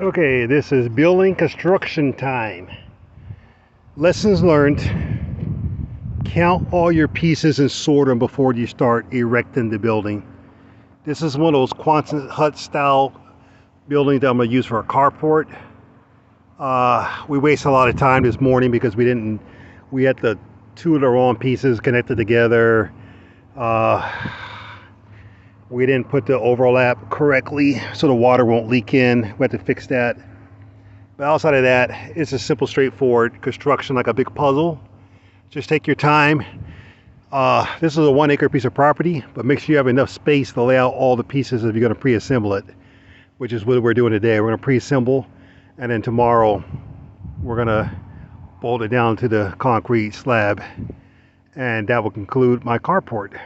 Okay, this is building construction time. Lessons learned. Count all your pieces and sort them before you start erecting the building. This is one of those Quonset hut style buildings that I'm going to use for a carport. We wasted a lot of time this morning because we had the two of the wrong pieces connected together. We didn't put the overlap correctly so the water won't leak in. We have to fix that. But outside of that, it's a simple, straightforward construction like a big puzzle. Just take your time. This is a 1 acre piece of property, but make sure you have enough space to lay out all the pieces if you're going to pre-assemble it, which is what we're doing today. We're going to pre-assemble, and then tomorrow we're going to bolt it down to the concrete slab, and that will conclude my carport.